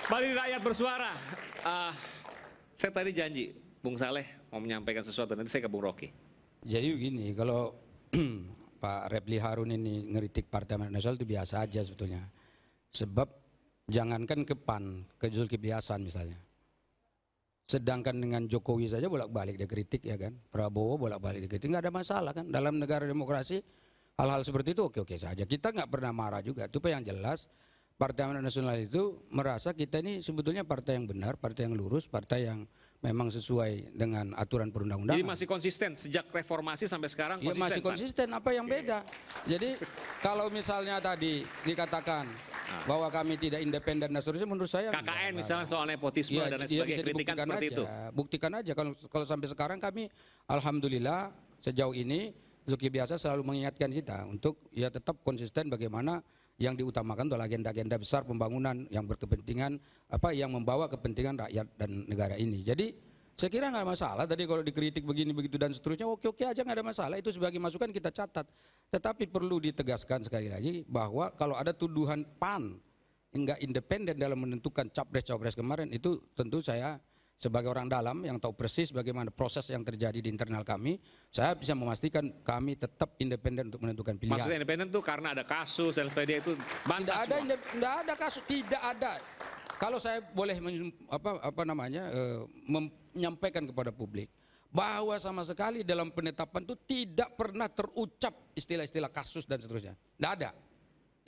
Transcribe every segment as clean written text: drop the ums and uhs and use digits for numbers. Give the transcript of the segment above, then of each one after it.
Balik rakyat bersuara. Saya tadi janji, Bung Saleh mau menyampaikan sesuatu, nanti saya ke Bung Rocky. Jadi begini, kalau Pak Refli Harun ini ngeritik Partai Amanat Nasional itu biasa aja sebetulnya. Sebab jangankan ke PAN, ke Zulkifli Hasan misalnya. Sedangkan dengan Jokowi saja bolak-balik dia kritik ya kan. Prabowo bolak-balik dia kritik, nggak ada masalah kan. Dalam negara demokrasi hal-hal seperti itu oke-oke saja. Kita nggak pernah marah juga. Tapi yang jelas Partai Amanat Nasional itu merasa kita ini sebetulnya partai yang benar, partai yang lurus, partai yang memang sesuai dengan aturan perundang-undangan. Jadi masih konsisten sejak reformasi sampai sekarang konsisten? Ya masih konsisten, apa yang beda? Jadi kalau misalnya tadi dikatakan bahwa kami tidak independen dan seterusnya, menurut saya KKN misalnya soal nepotisme dan lain sebagainya, kritikan seperti itu. Buktikan aja kalau sampai sekarang kami alhamdulillah sejauh ini Zulkifli Hasan selalu mengingatkan kita untuk ya tetap konsisten bagaimana yang diutamakan adalah agenda-agenda besar pembangunan yang berkepentingan yang membawa kepentingan rakyat dan negara ini. Jadi saya kira nggak ada masalah tadi kalau dikritik begini begitu dan seterusnya, oke aja, nggak ada masalah, itu sebagai masukan kita catat. Tetapi perlu ditegaskan sekali lagi bahwa kalau ada tuduhan PAN nggak independen dalam menentukan capres-capres kemarin, itu tentu saya sebagai orang dalam yang tahu persis bagaimana proses yang terjadi di internal kami, saya bisa memastikan kami tetap independen untuk menentukan pilihan. Maksudnya independen itu karena ada kasus dan sebagainya, itu bantah semua? Tidak ada kasus, tidak ada. Kalau saya boleh menyampaikan kepada publik bahwa sama sekali dalam penetapan itu tidak pernah terucap istilah-istilah kasus dan seterusnya. Tidak ada.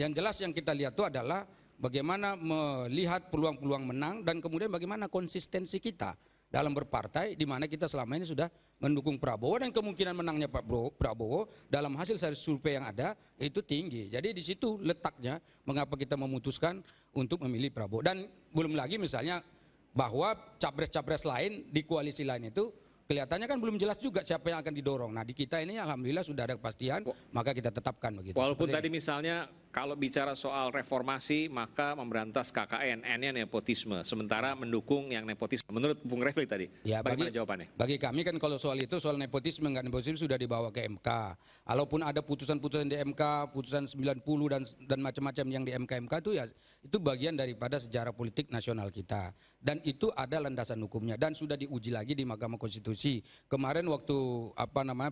Yang jelas yang kita lihat itu adalah bagaimana melihat peluang-peluang menang dan kemudian bagaimana konsistensi kita dalam berpartai, di mana kita selama ini sudah mendukung Prabowo dan kemungkinan menangnya Pak Prabowo dalam hasil survei yang ada itu tinggi. Jadi di situ letaknya mengapa kita memutuskan untuk memilih Prabowo. Dan belum lagi misalnya bahwa capres-capres lain di koalisi lain itu kelihatannya kan belum jelas juga siapa yang akan didorong. Nah di kita ini alhamdulillah sudah ada kepastian, maka kita tetapkan begitu. Walaupun tadi misalnya kalau bicara soal reformasi maka memberantas KKN, N-nya nepotisme, sementara mendukung yang nepotisme. Menurut Bung Refli tadi, ya, bagaimana jawabannya? Bagi kami kan kalau soal itu, soal nepotisme nggak nepotisme sudah dibawa ke MK. Walaupun ada putusan-putusan di MK, putusan 90 dan macam-macam yang di MK itu ya itu bagian daripada sejarah politik nasional kita. Dan itu ada landasan hukumnya dan sudah diuji lagi di Mahkamah Konstitusi. Kemarin waktu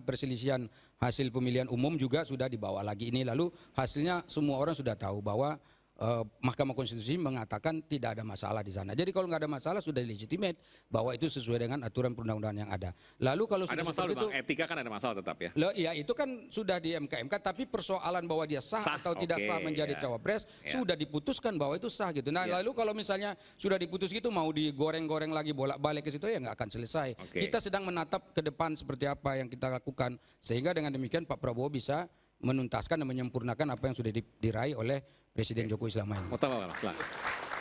perselisihan hasil pemilihan umum juga sudah dibawa lagi ini, lalu hasilnya semua orang sudah tahu bahwa Mahkamah Konstitusi mengatakan tidak ada masalah di sana. Jadi kalau nggak ada masalah sudah legitimate bahwa itu sesuai dengan aturan perundang-undangan yang ada. Lalu kalau sudah ada masalah seperti itu, etika kan ada masalah tetap ya. Loh, iya itu kan sudah di MK, tapi persoalan bahwa dia sah atau tidak sah menjadi cawapres sudah diputuskan bahwa itu sah gitu. Nah lalu kalau misalnya sudah diputus gitu mau digoreng-goreng lagi bolak-balik ke situ ya nggak akan selesai. Kita sedang menatap ke depan seperti apa yang kita lakukan sehingga dengan demikian Pak Prabowo bisa menuntaskan dan menyempurnakan apa yang sudah diraih oleh Presiden Jokowi selama ini.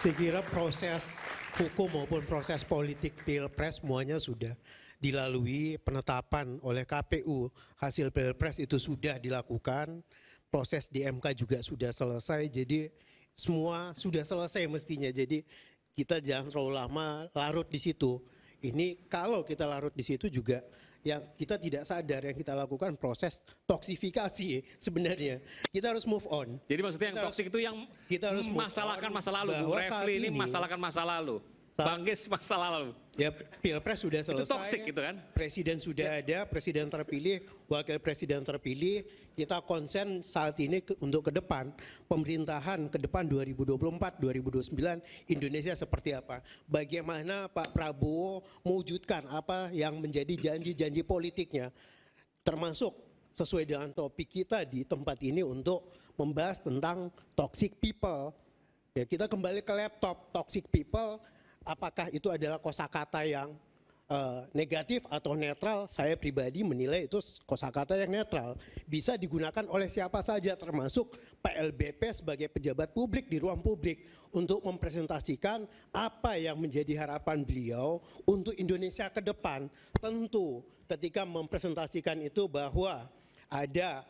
Saya kira proses hukum maupun proses politik Pilpres semuanya sudah dilalui, penetapan oleh KPU hasil Pilpres itu sudah dilakukan, proses di MK juga sudah selesai, jadi semua sudah selesai mestinya. Jadi kita jangan terlalu lama larut di situ. Ini kalau kita larut di situ juga yang kita tidak sadar yang kita lakukan proses toksifikasi sebenarnya. Kita harus move on. Jadi maksudnya yang toksik itu yang kita harus masalahkan masa lalu. Bung Refli ini masalahkan masa lalu. Bang Gies masa lalu. Ya Pilpres sudah selesai. Itu toksik gitu kan? Presiden sudah ada, presiden terpilih, wakil presiden terpilih. Kita konsen saat ini untuk ke depan. Pemerintahan ke depan 2024-2029 Indonesia seperti apa. Bagaimana Pak Prabowo mewujudkan apa yang menjadi janji-janji politiknya. Termasuk sesuai dengan topik kita di tempat ini untuk membahas tentang toxic people. Ya, kita kembali ke laptop, toxic people. Apakah itu adalah kosakata yang negatif atau netral? Saya pribadi menilai itu kosakata yang netral. Bisa digunakan oleh siapa saja termasuk PLBP sebagai pejabat publik di ruang publik untuk mempresentasikan apa yang menjadi harapan beliau untuk Indonesia ke depan. Tentu ketika mempresentasikan itu bahwa ada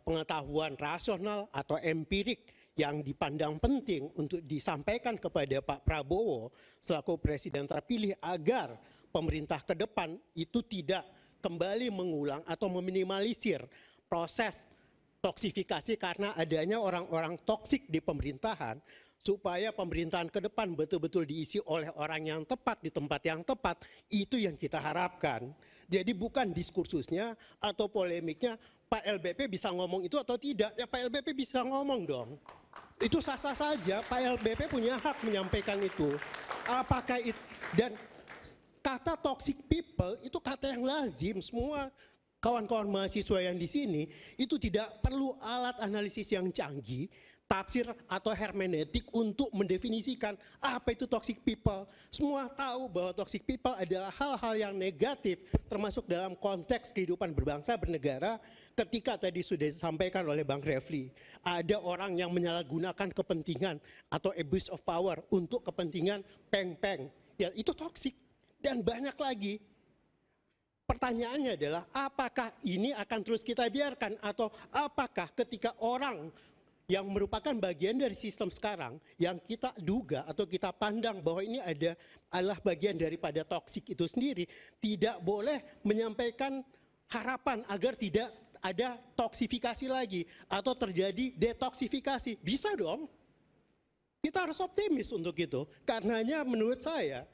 pengetahuan rasional atau empirik yang dipandang penting untuk disampaikan kepada Pak Prabowo selaku presiden terpilih agar pemerintah ke depan itu tidak kembali mengulang atau meminimalisir proses toksifikasi karena adanya orang-orang toksik di pemerintahan. supaya pemerintahan ke depan betul-betul diisi oleh orang yang tepat di tempat yang tepat, itu yang kita harapkan. Jadi bukan diskursusnya atau polemiknya Pak LBP bisa ngomong itu atau tidak, ya Pak LBP bisa ngomong dong. Itu sah-sah saja, Pak LBP punya hak menyampaikan itu. Apakah itu, dan kata toxic people itu kata yang lazim, semua kawan-kawan mahasiswa yang di sini itu tidak perlu alat analisis yang canggih, tafsir atau hermeneutik untuk mendefinisikan apa itu toxic people. Semua tahu bahwa toxic people adalah hal-hal yang negatif termasuk dalam konteks kehidupan berbangsa bernegara. Ketika tadi sudah disampaikan oleh Bang Refli, ada orang yang menyalahgunakan kepentingan atau abuse of power untuk kepentingan peng-peng. Ya itu toxic dan banyak lagi. Pertanyaannya adalah apakah ini akan terus kita biarkan atau apakah ketika orang yang merupakan bagian dari sistem sekarang yang kita duga atau kita pandang bahwa ini adalah bagian daripada toksik itu sendiri, tidak boleh menyampaikan harapan agar tidak ada toksifikasi lagi atau terjadi detoksifikasi. Bisa dong. Kita harus optimis untuk itu. Karenanya menurut saya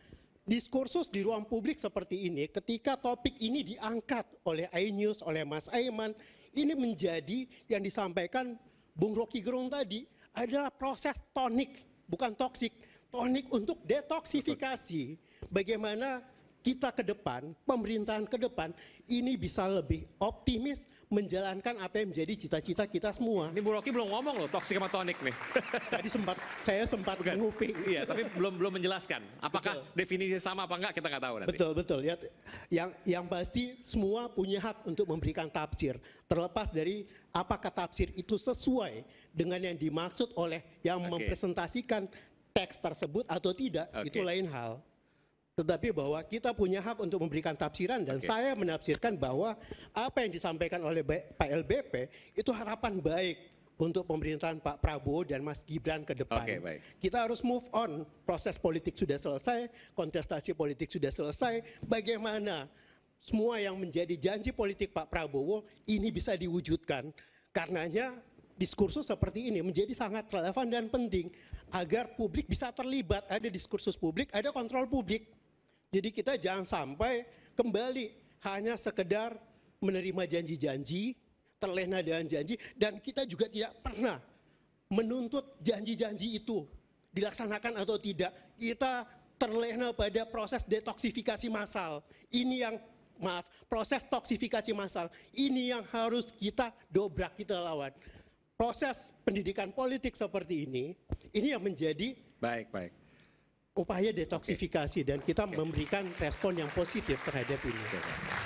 diskursus di ruang publik seperti ini, ketika topik ini diangkat oleh iNews, oleh Mas Aiman, ini menjadi yang disampaikan Bung Rocky Gerung tadi adalah proses tonik, bukan toksik, tonik untuk detoksifikasi. Bagaimana kita ke depan, pemerintahan ke depan ini bisa lebih optimis menjalankan apa yang menjadi cita-cita kita semua. Ini Bu Rocky belum ngomong loh toksik sama tonik nih. Tadi saya sempat menguping. Iya, tapi belum menjelaskan. Apakah definisi sama apa enggak kita nggak tahu nanti. Betul. Ya, yang pasti semua punya hak untuk memberikan tafsir. Terlepas dari apakah tafsir itu sesuai dengan yang dimaksud oleh yang mempresentasikan teks tersebut atau tidak, itu lain hal. Tetapi bahwa kita punya hak untuk memberikan tafsiran dan saya menafsirkan bahwa apa yang disampaikan oleh Pak LBP itu harapan baik untuk pemerintahan Pak Prabowo dan Mas Gibran ke depan. Kita harus move on, proses politik sudah selesai, kontestasi politik sudah selesai, bagaimana semua yang menjadi janji politik Pak Prabowo ini bisa diwujudkan. Karenanya diskursus seperti ini menjadi sangat relevan dan penting agar publik bisa terlibat, ada diskursus publik, ada kontrol publik. Jadi kita jangan sampai kembali hanya sekedar menerima janji-janji, terlena dengan janji, dan kita juga tidak pernah menuntut janji-janji itu dilaksanakan atau tidak. Kita terlena pada proses detoksifikasi massal. Ini yang, proses toksifikasi massal. Ini yang harus kita dobrak, kita lawan. Proses pendidikan politik seperti ini yang menjadi upaya detoksifikasi dan kita memberikan respon yang positif terhadap ini.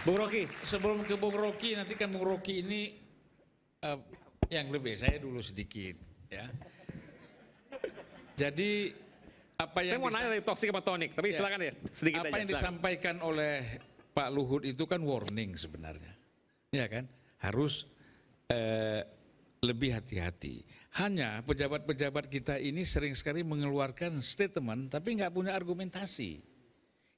Bung Rocky, sebelum ke Bung Rocky, nanti kan Bung Rocky ini yang lebih, saya dulu sedikit ya. Jadi apa yang saya mau nanya dari toksik sama tonik, tapi silakan ya sedikit apa aja. Yang disampaikan oleh Pak Luhut itu kan warning sebenarnya, ya kan, harus lebih hati-hati. Hanya pejabat-pejabat kita ini sering sekali mengeluarkan statement tapi nggak punya argumentasi.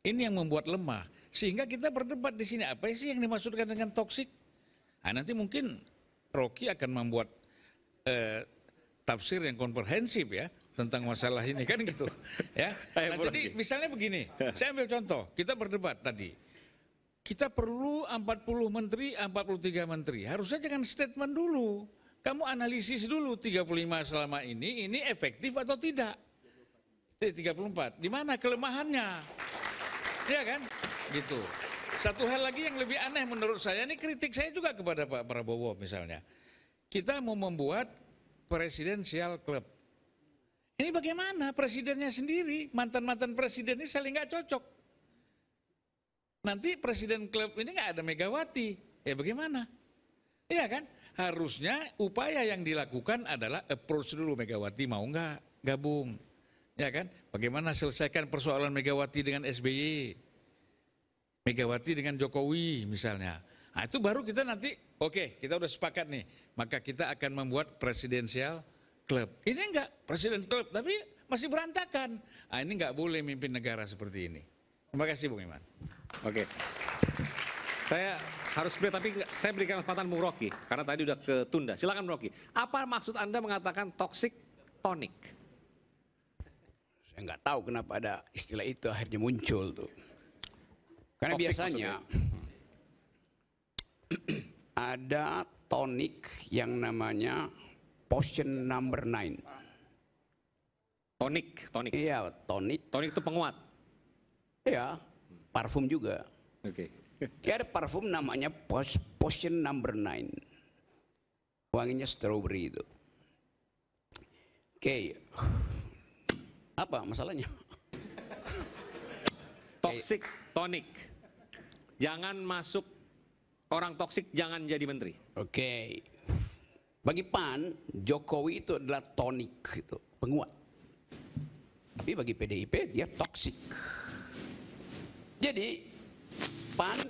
Ini yang membuat lemah. Sehingga kita berdebat di sini, apa sih yang dimaksudkan dengan toksik? Nah, nanti mungkin Rocky akan membuat tafsir yang komprehensif ya tentang masalah ini kan gitu. Ya. Nah, jadi misalnya begini, saya ambil contoh, kita berdebat tadi. Kita perlu 40 menteri, 43 menteri. Harusnya jangan statement dulu. Kamu analisis dulu 35 selama ini efektif atau tidak? 34. Di mana kelemahannya? Ya kan? Gitu. Satu hal lagi yang lebih aneh menurut saya, ini kritik saya juga kepada Pak Prabowo misalnya. Kita mau membuat presidential club. Ini bagaimana presidennya sendiri, mantan-mantan presiden ini saling nggak cocok. Nanti presiden klub ini nggak ada Megawati, ya bagaimana? Iya kan? Harusnya upaya yang dilakukan adalah approach dulu Megawati mau nggak gabung, ya kan? Bagaimana selesaikan persoalan Megawati dengan SBY, Megawati dengan Jokowi misalnya. Nah itu baru kita nanti, oke, kita udah sepakat nih, maka kita akan membuat presidensial club. Ini enggak presiden club, tapi masih berantakan. Nah ini nggak boleh mimpin negara seperti ini. Terima kasih Bung Iman. Oke. Saya harus beri, tapi saya berikan kesempatan Bung Rocky karena tadi udah ketunda. Silakan Bung Rocky. Apa maksud Anda mengatakan toxic tonic? Saya nggak tahu kenapa ada istilah itu akhirnya muncul tuh. Karena Toxic biasanya ada tonik yang namanya potion number 9. Tonik. Iya, tonik. Tonik itu penguat. Iya, parfum juga. Oke. Ada parfum namanya potion number 9. Wanginya strawberry itu. Oke. Apa masalahnya? Toxic tonik. Jangan masuk orang toksik, jangan jadi menteri. Oke. Bagi PAN, Jokowi itu adalah tonik itu, penguat. Tapi bagi PDIP dia toksik. Jadi PAN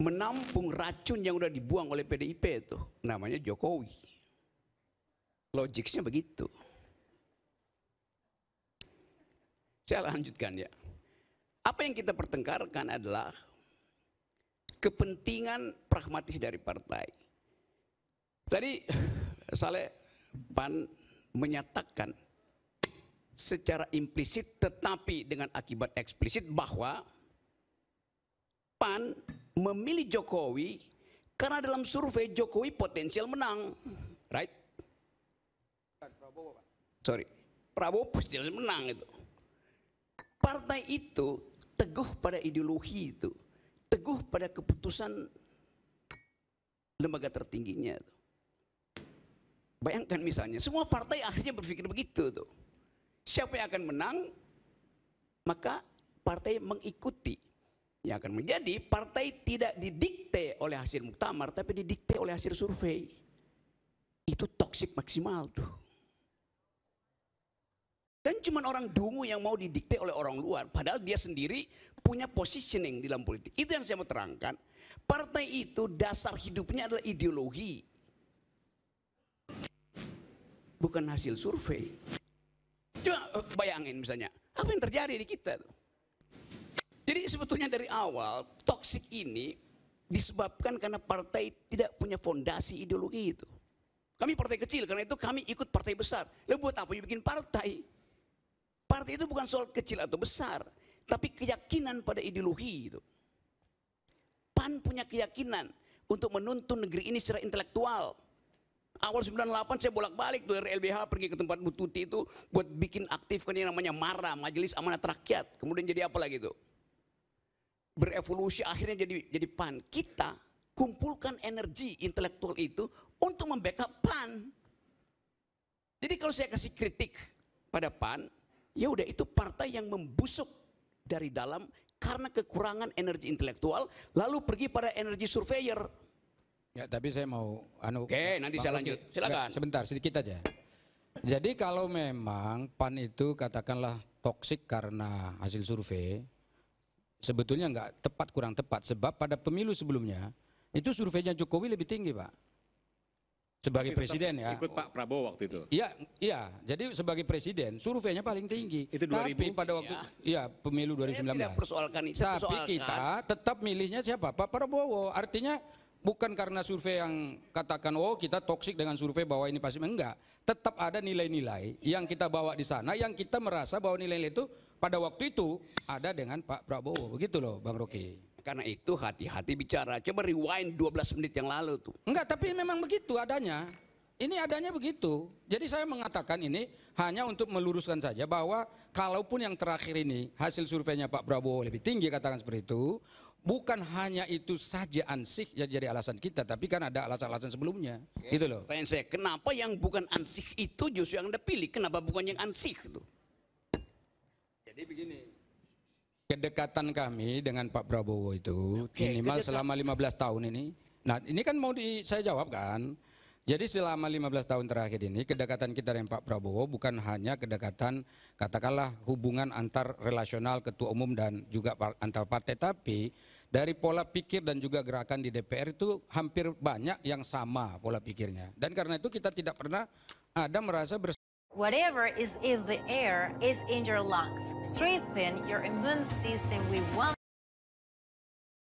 menampung racun yang udah dibuang oleh PDIP itu, namanya Jokowi. Logiknya begitu. Saya lanjutkan ya. Apa yang kita pertengkarkan adalah kepentingan pragmatis dari partai. Tadi Saleh PAN menyatakan secara implisit tetapi dengan akibat eksplisit bahwa PAN memilih Jokowi karena dalam survei Jokowi potensial menang. Right? Sorry. Prabowo potensial menang itu. Partai itu teguh pada ideologi itu, teguh pada keputusan lembaga tertingginya. Bayangkan misalnya, semua partai akhirnya berpikir begitu tuh. Siapa yang akan menang, maka partai mengikuti. Yang akan menjadi partai tidak didikte oleh hasil muktamar, tapi didikte oleh hasil survei. Itu toksik maksimal tuh. Dan cuma orang dungu yang mau didikte oleh orang luar. Padahal dia sendiri punya positioning di dalam politik. Itu yang saya mau terangkan. Partai itu dasar hidupnya adalah ideologi. Bukan hasil survei. Coba bayangin misalnya. Apa yang terjadi di kita tuh? Jadi sebetulnya dari awal toksik ini disebabkan karena partai tidak punya fondasi ideologi itu. Kami partai kecil, karena itu kami ikut partai besar. Lalu buat apa bikin partai? Partai itu bukan soal kecil atau besar, tapi keyakinan pada ideologi itu. PAN punya keyakinan untuk menuntun negeri ini secara intelektual. Awal 98 saya bolak-balik dari LBH pergi ke tempat Bu Tuti itu buat bikin aktif kan yang namanya MARA, Majelis Amanat Rakyat. Kemudian jadi apa lagi itu? Berevolusi akhirnya jadi PAN. Kita kumpulkan energi intelektual itu untuk membackup PAN. Jadi kalau saya kasih kritik pada PAN, ya udah itu partai yang membusuk dari dalam karena kekurangan energi intelektual lalu pergi pada energi surveyor. Ya, tapi saya mau Oke, nanti saya lanjut. Silakan. Sebentar, sedikit aja. Jadi kalau memang PAN itu katakanlah toksik karena hasil survei, sebetulnya nggak tepat, kurang tepat, sebab pada pemilu sebelumnya itu surveinya Jokowi lebih tinggi, Pak. Sebagai presiden ya. Ikut Pak Prabowo waktu itu. Iya. Jadi sebagai presiden surveinya paling tinggi. Itu 2000. Tapi pada waktu pemilu 2019. Saya tidak persoalkan itu. Tapi kita tetap milihnya siapa? Pak Prabowo. Artinya bukan karena survei yang katakan kita toksik dengan survei bahwa ini pasti enggak. Tetap ada nilai-nilai yang kita bawa di sana, yang kita merasa bahwa nilai-nilai itu pada waktu itu ada dengan Pak Prabowo. Begitu loh, Bang Rocky. Karena itu hati-hati bicara. Coba rewind 12 menit yang lalu tuh. Enggak, tapi memang begitu adanya. Ini adanya begitu. Jadi saya mengatakan ini hanya untuk meluruskan saja bahwa kalaupun yang terakhir ini hasil surveinya Pak Prabowo lebih tinggi, katakan seperti itu, bukan hanya itu saja ansih ya jadi alasan kita, tapi kan ada alasan-alasan sebelumnya. Gitu loh. Pertanyaan saya, kenapa yang bukan ansih itu justru yang Anda pilih? Kenapa bukan yang ansih itu? Jadi begini. Kedekatan kami dengan Pak Prabowo itu minimal selama 15 tahun ini. Nah, ini kan mau saya jawab kan. Jadi selama 15 tahun terakhir ini kedekatan kita dengan Pak Prabowo bukan hanya kedekatan katakanlah hubungan antar relasional ketua umum dan juga antar partai, tapi dari pola pikir dan juga gerakan di DPR itu hampir banyak yang sama pola pikirnya. Dan karena itu kita tidak pernah ada merasa Whatever is in the air is in your lungs. Strengthen your immune system with one.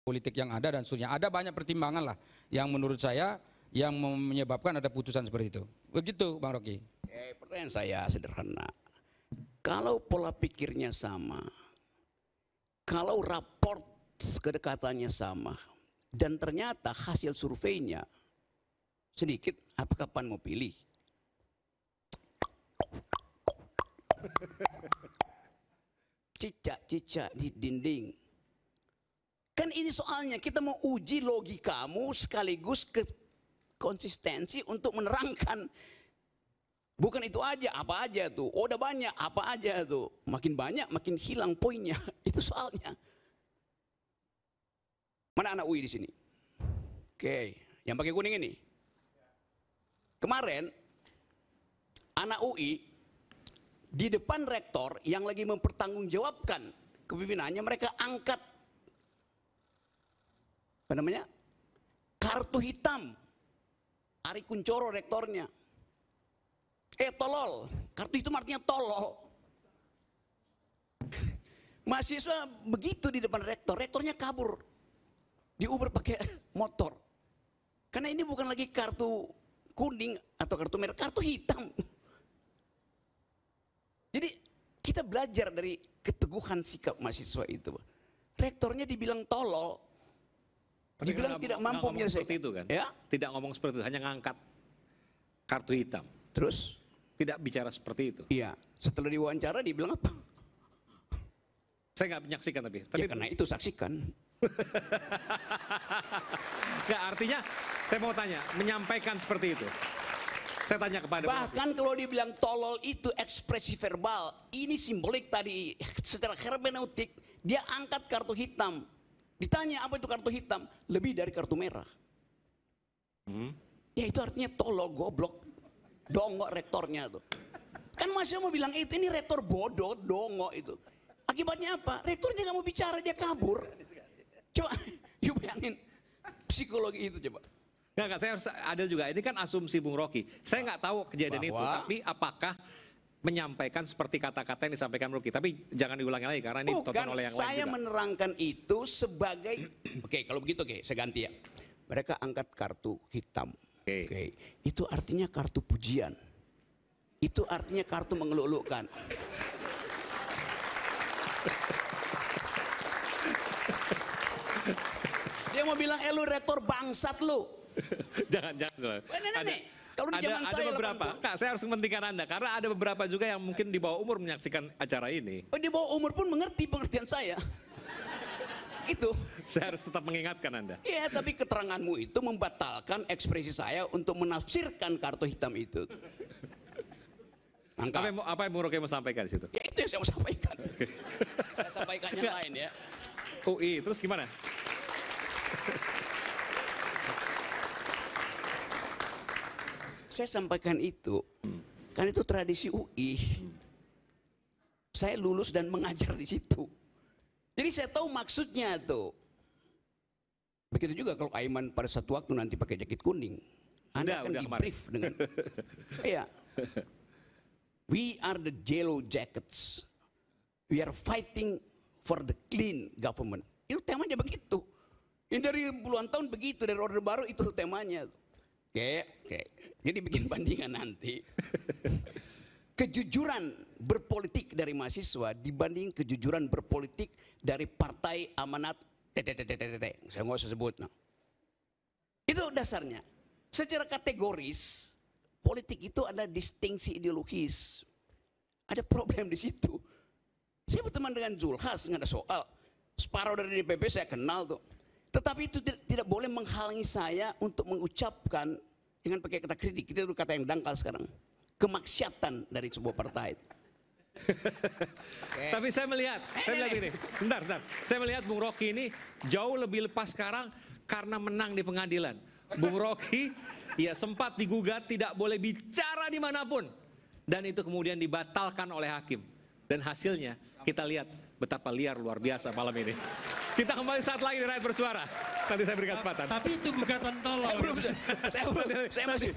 Politik yang ada dan seterusnya. Ada banyak pertimbangan lah yang menurut saya yang menyebabkan ada putusan seperti itu. Begitu Bang Rocky. Pertanyaan saya sederhana. Kalau pola pikirnya sama, kalau raport kedekatannya sama, dan ternyata hasil surveinya sedikit, apa kapan mau pilih? Cicak-cicak di dinding. Kan ini soalnya kita mau uji logikamu sekaligus konsistensi untuk menerangkan. Bukan itu aja, apa aja tuh. Oh udah banyak, apa aja tuh. Makin banyak, makin hilang poinnya. Itu soalnya. Mana anak UI di sini? Oke, yang pakai kuning ini. Kemarin, anak UI di depan rektor yang lagi mempertanggungjawabkan kepimpinannya, mereka angkat apa namanya? Kartu hitam. Ari Kunchoro rektornya. Tolol. Kartu hitam artinya tolol. Mahasiswa begitu di depan rektor, rektornya kabur. Diuber pakai motor. Karena ini bukan lagi kartu kuning atau kartu merah, kartu hitam. Jadi kita belajar dari keteguhan sikap mahasiswa itu. Rektornya dibilang tolol. Dibilang tidak mampu menyelesaikan. Seperti itu kan? Ya? Tidak ngomong seperti itu, hanya ngangkat kartu hitam. Terus? Tidak bicara seperti itu. Iya. Setelah diwawancara dia bilang apa? Saya nggak menyaksikan tapi Ya karena itu saksikan. Nggak, artinya saya mau tanya, menyampaikan seperti itu. Saya tanya kepada Bahkan kalau dibilang tolol itu ekspresi verbal, ini simbolik tadi secara hermeneutik, dia angkat kartu hitam. Ditanya apa itu kartu hitam? Lebih dari kartu merah. Ya itu artinya tolol, goblok, dongok rektornya tuh. Kan masih mau bilang itu, ini rektor bodoh, dongok itu. Akibatnya apa? Rektornya nggak mau bicara, dia kabur. Coba, yuk bayangin psikologi itu coba. Nggak, saya harus adil juga. Ini kan asumsi Bung Rocky. Saya nggak tahu kejadian itu, tapi apakah menyampaikan seperti kata-kata yang disampaikan Bung Rocky? Tapi jangan diulangi lagi karena ini ditonton oleh yang lain juga. Saya menerangkan itu sebagai, oke, kalau begitu saya ganti ya. Mereka angkat kartu hitam. Oke. Itu artinya kartu pujian. Itu artinya kartu mengeluk-elukkan. Dia mau bilang, lu rektor bangsat lu. Jangan. Kalau di zaman ada saya beberapa, Kak, saya harus mementingkan Anda karena ada beberapa juga yang mungkin di bawah umur menyaksikan acara ini. Oh, di bawah umur pun mengerti pengertian saya. Itu. Saya harus tetap mengingatkan Anda. Iya, tapi keteranganmu itu membatalkan ekspresi saya untuk menafsirkan kartu hitam itu. Apa yang Bung Rocky mau sampaikan di situ? Ya itu yang saya mau sampaikan. Saya sampaikan yang lain ya. UI, terus gimana? Saya sampaikan itu, kan itu tradisi UI. Saya lulus dan mengajar di situ. Jadi saya tahu maksudnya tuh. Begitu juga kalau Aiman pada satu waktu nanti pakai jaket kuning. Anda akan di-brief dengan, iya. We are the yellow jackets. We are fighting for the clean government. Itu temanya begitu. Ini dari puluhan tahun begitu, dari Orde Baru itu temanya. Oke. Jadi bikin bandingan nanti. Kejujuran berpolitik dari mahasiswa dibanding kejujuran berpolitik dari Partai Amanat saya nggak usah sebut. Nah. Itu dasarnya. Secara kategoris, politik itu ada distingsi ideologis. Ada problem di situ. Saya berteman dengan Zulhas, nggak ada soal. Separuh dari DPP saya kenal tuh. Tetapi itu tidak boleh menghalangi saya untuk mengucapkan dengan pakai kata kritik. Itu kata yang dangkal sekarang. Kemaksiatan dari sebuah partai. Tapi saya melihat ini. Bentar. Saya melihat Bung Rocky ini jauh lebih lepas sekarang karena menang di pengadilan. Bung Rocky ya sempat digugat tidak boleh bicara dimanapun. Dan itu kemudian dibatalkan oleh hakim. Dan hasilnya kita lihat betapa liar luar biasa malam ini. Kita kembali saat lagi di Rakyat Bersuara. Nanti saya berikan kesempatan. Tapi itu gugatan tolol. Saya masih